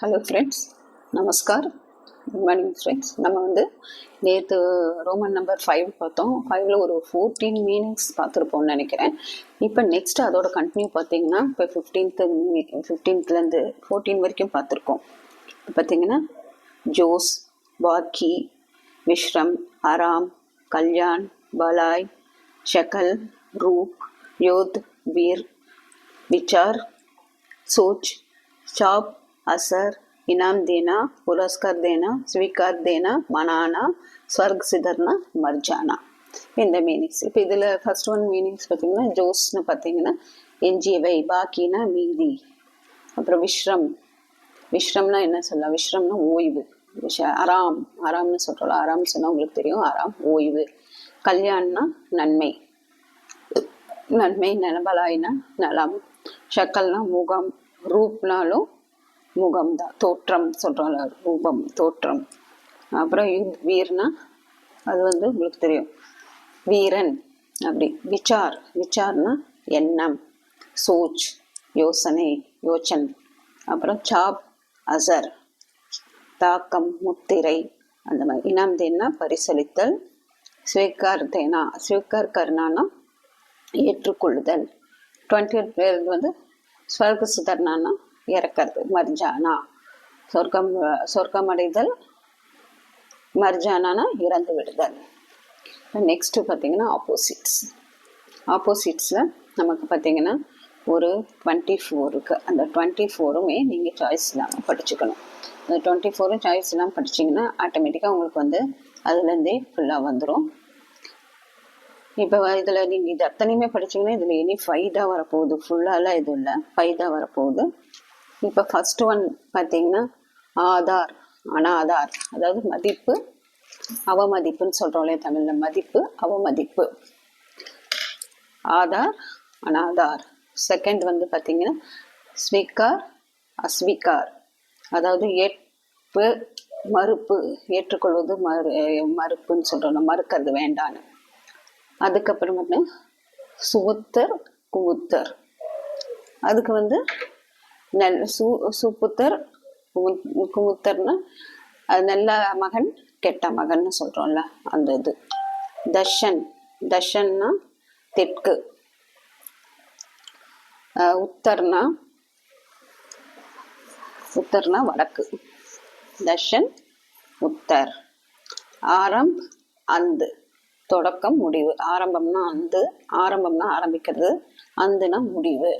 Hello friends, நமஸ்கார். Good morning friends. நம்ம நேற்று ரோமன் நம்பர் 5 பார்த்தோம். 5ல் ஒரு 14 மீனிங்ஸ் பார்த்துருப்போம்னு நினைக்கிறேன். இப்போ நெக்ஸ்ட் அதோட கண்டினியூ பார்த்தீங்கன்னா இப்போ 15லேருந்து 14 வரைக்கும் பார்த்துருக்கோம். இப்போ பார்த்தீங்கன்னா ஜோஸ், பாக்கி, விஷ்ரம், ஆராம், கல்யாண், பலாய், ஷக்கல், ரூப், யோத், வீர், विचार, सोच, चाप, असर, इनाम देना, पुरस्कार देना, स्वीकार देना, मनाना, स्वर्ग सिधरना, मर जाना. இந்த மீனிங்ஸ். இப்போ இதில் ஃபர்ஸ்ட் ஒன் மீனிங்ஸ் பார்த்தீங்கன்னா ஜோஸ்னு பார்த்தீங்கன்னா எஞ்சியவை, பாக்கினா மீதி. அப்புறம் விஷ்ரம்னா என்ன சொல்லலாம்? விஷ்ரம்னா ஓய்வு. ஆராம்னு சொல்கிறோம். ஆராம்னு சொன்னால் உங்களுக்கு தெரியும். ஆராம் ஓய்வு. கல்யாண்னா நன்மை, பலாயினா நலம். ஷக்கல்னா முகம், ரூப்னாலும் முகம் தான், தோற்றம் சொல்கிறோம்ல, ரூபம் தோற்றம். அப்புறம் வீர்னா அது உங்களுக்கு தெரியும், வீரன் அப்படி. விச்சார்னா எண்ணம், சோச் யோசனை. அப்புறம் சாப், அசர் தாக்கம், முத்திரை அந்த மாதிரி. இனாம் தேனா பரிசளித்தல். ஸ்வீகார் கர்னானா ஏற்றுக்கொள்ளுதல். 20 ஸ்வர்க சுதர்னானா இறக்கிறது, மர்ஜானா சொர்க்கம் அடைதல், மர்ஜானானா இறந்து விடுதல். நெக்ஸ்ட் பார்த்தீங்கன்னா ஆப்போசிட்ஸில் நமக்கு பார்த்தீங்கன்னா ஒரு 24 இருக்குது. அந்த 24மே நீங்கள் சாய்ஸ் இல்லாமல் படிச்சுக்கணும். அந்த 24 சாய்ஸ் இல்லாமல் படிச்சிங்கன்னா ஆட்டோமேட்டிக்காக உங்களுக்கு அதுலேருந்தே ஃபுல்லாக வந்துடும். இப்போ இதில் நீங்கள் இது அத்தனையுமே படிச்சிங்கன்னா இதில் இனி 5 தான் வரப்போகுது, ஃபுல்லாலாம் எதுவும் இல்லை, 5 தான் வரப்போகுது. இப்போ ஃபர்ஸ்ட் ஒன் பார்த்தீங்கன்னா ஆதார், அனாதார், அதாவது மதிப்பு அவமதிப்புன்னு சொல்கிறோம்லே தமிழில். மதிப்பு அவமதிப்பு, ஆதார் அனாதார். செகண்ட் பார்த்தீங்கன்னா ஸ்வீகார் அஸ்வீகார், அதாவது ஏற்பு மறுப்பு, ஏற்றுக்கொள்வது மறுப்புன்னு சொல்கிறோம், மறுக்கிறது வேண்டான்னு. அதுக்கப்புறம் சுபுத்தர் குமுத்தர், அதுக்கு சுபுத்தர் குமுத்தர்னா அது நல்ல மகன் கெட்ட மகன்னு சொல்கிறோம்ல, அந்த இது. தஷன்னா தெற்கு, உத்தர்னா வடக்கு. தஷன் உத்தர். அந்து தொடக்கம் முடிவு. ஆரம்பம்னா ஆரம்பிக்கிறது, அந்துனா முடிவு.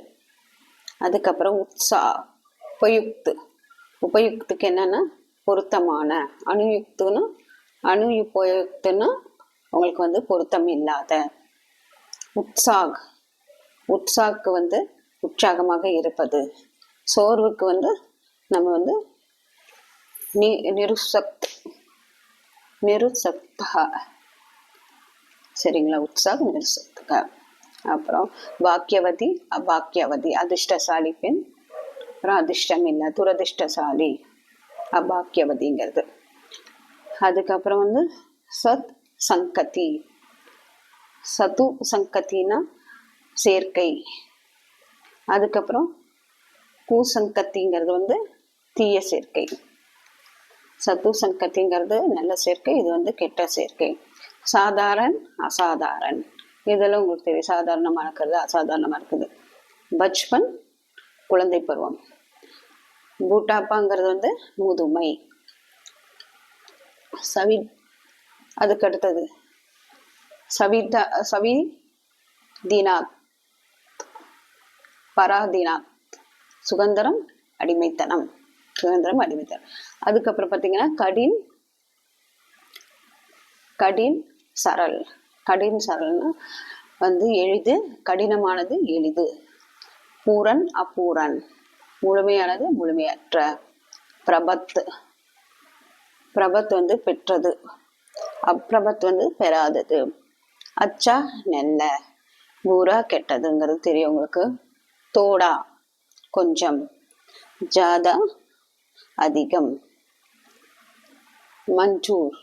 அதுக்கப்புறம் உபயுக்துக்கு என்னன்னா பொருத்தமான. அனுயுக்துன்னா உங்களுக்கு பொருத்தம் இல்லாத. உற்சாக்கு உற்சாகமாக இருப்பது. சோர்வுக்கு நம்ம நிருசக்தா, சரிங்களா? உற்சாக நிருசக்தக. அப்புறம் பாக்கியவதி அபாக்கியவதி, அதிர்ஷ்டசாலி பெண், அப்புறம் அதிர்ஷ்டம் இல்லை, துரதிர்ஷ்டசாலி, அபாக்கியவதிங்கிறது. அதுக்கப்புறம் சத் சங்கதி. சது சங்கத்தினா சேர்க்கை. அதுக்கப்புறம் கூசங்கத்திங்கிறது தீய சேர்க்கை. சத்து சங்கத்திங்கிறது நல்ல சேர்க்கை, இது கெட்ட சேர்க்கை. சாதாரண அசாதாரண், இதெல்லாம் உங்களுக்கு தெரியும். சாதாரணமாக இருக்கிறது, அசாதாரணமாக இருக்குது. பச்பன் குழந்தை பருவம். பூட்டாப்பாங்கிறது முதுமை. அதுக்கு அடுத்தது சவிதீனாத், பராதீனாத், சுதந்திரம் அடிமைத்தனம். அதுக்கப்புறம் பார்த்தீங்கன்னா கடின் சரல்னா எளிது, கடினமானது எளிது. பூரன் அப்பூரன், முழுமையானது முழுமையற்ற. பிரபத் பெற்றது, அப்பிரபத் பெறாதது. அச்சா நெல்ல, பூரா கெட்டதுங்கிறது தெரியும் உங்களுக்கு. தோடா கொஞ்சம், ஜாதா அதிகம். மஞ்சூர்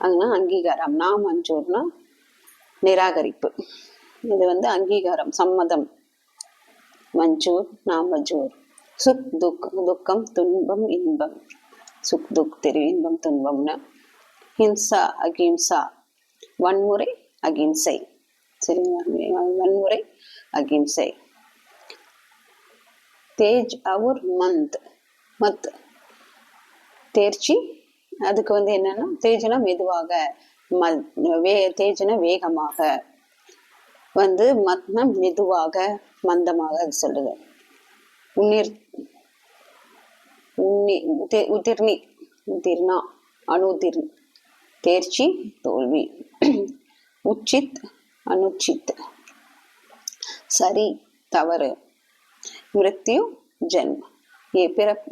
அங்கன்னா அங்கீகாரம். மஞ்சூர்னா நிராகரிப்பு. இது அங்கீகாரம், சம்மதம். மஞ்சூர் மஞ்சூர். சுக் துக், துக்கம் துன்பம் இன்பம், சுக் துக் தெரியும், இன்பம் துன்பம்னு. ஹிம்சா அகிம்சா, வன்முறை அகிம்சை, சரிங்களா, வன்முறை அகிம்சை. தேஜ் அவர் மந்த், மத் தேர்ச்சி, அதுக்கு வந்து என்னன்னா தேஜ்னா மெதுவாக, தேஜ்னா வேகமாக, வந்து மத்னா மெதுவாக மந்தமாக அது சொல்லுது. உதிர்னி, உதிர்னா அனுதிர், தேர்ச்சி தோல்வி. உச்சித் அனுச்சித், சரி தவறு. மிருத்யு ஜென்ம,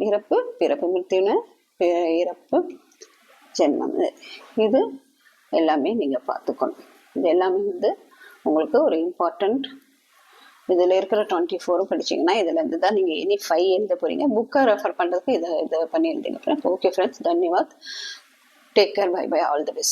இறப்பு பிறப்பு, மிருத்யுன்னு இறப்பு, ஜென்மம். இது எல்லாமே நீங்க பார்த்துக்கணும். இது எல்லாமே வந்து உங்களுக்கு ஒரு இம்பார்ட்டண்ட். இதில் இருக்கிற 24 படிச்சிங்கன்னா இதில் இருந்து தான் நீங்கள் எனி 5 எழுத போகிறீங்க. புக்கை ரெஃபர் பண்ணுறதுக்கு இதை பண்ணி எழுதுங்க ஃப்ரெண்ட்ஸ். ஓகே ஃப்ரெண்ட்ஸ், தன்யவாத். Take care, bye bye, all the best.